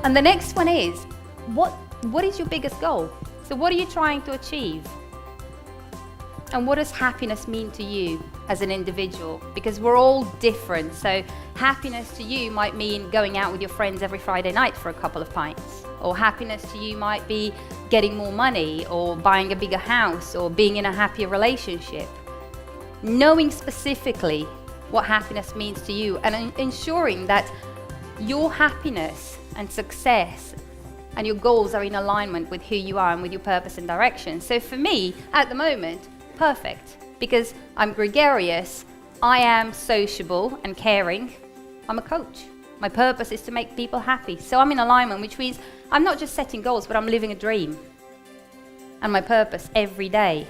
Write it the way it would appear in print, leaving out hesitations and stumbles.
And the next one is, what is your biggest goal? So what are you trying to achieve? And what does happiness mean to you as an individual? Because we're all different. So happiness to you might mean going out with your friends every Friday night for a couple of pints. Or happiness to you might be getting more money, or buying a bigger house, or being in a happier relationship. Knowing specifically what happiness means to you and ensuring that your happiness and success and your goals are in alignment with who you are and with your purpose and direction. So for me, at the moment, perfect, because I'm gregarious, I am sociable and caring, I'm a coach. My purpose is to make people happy. So I'm in alignment, which means I'm not just setting goals, but I'm living a dream. And my purpose every day.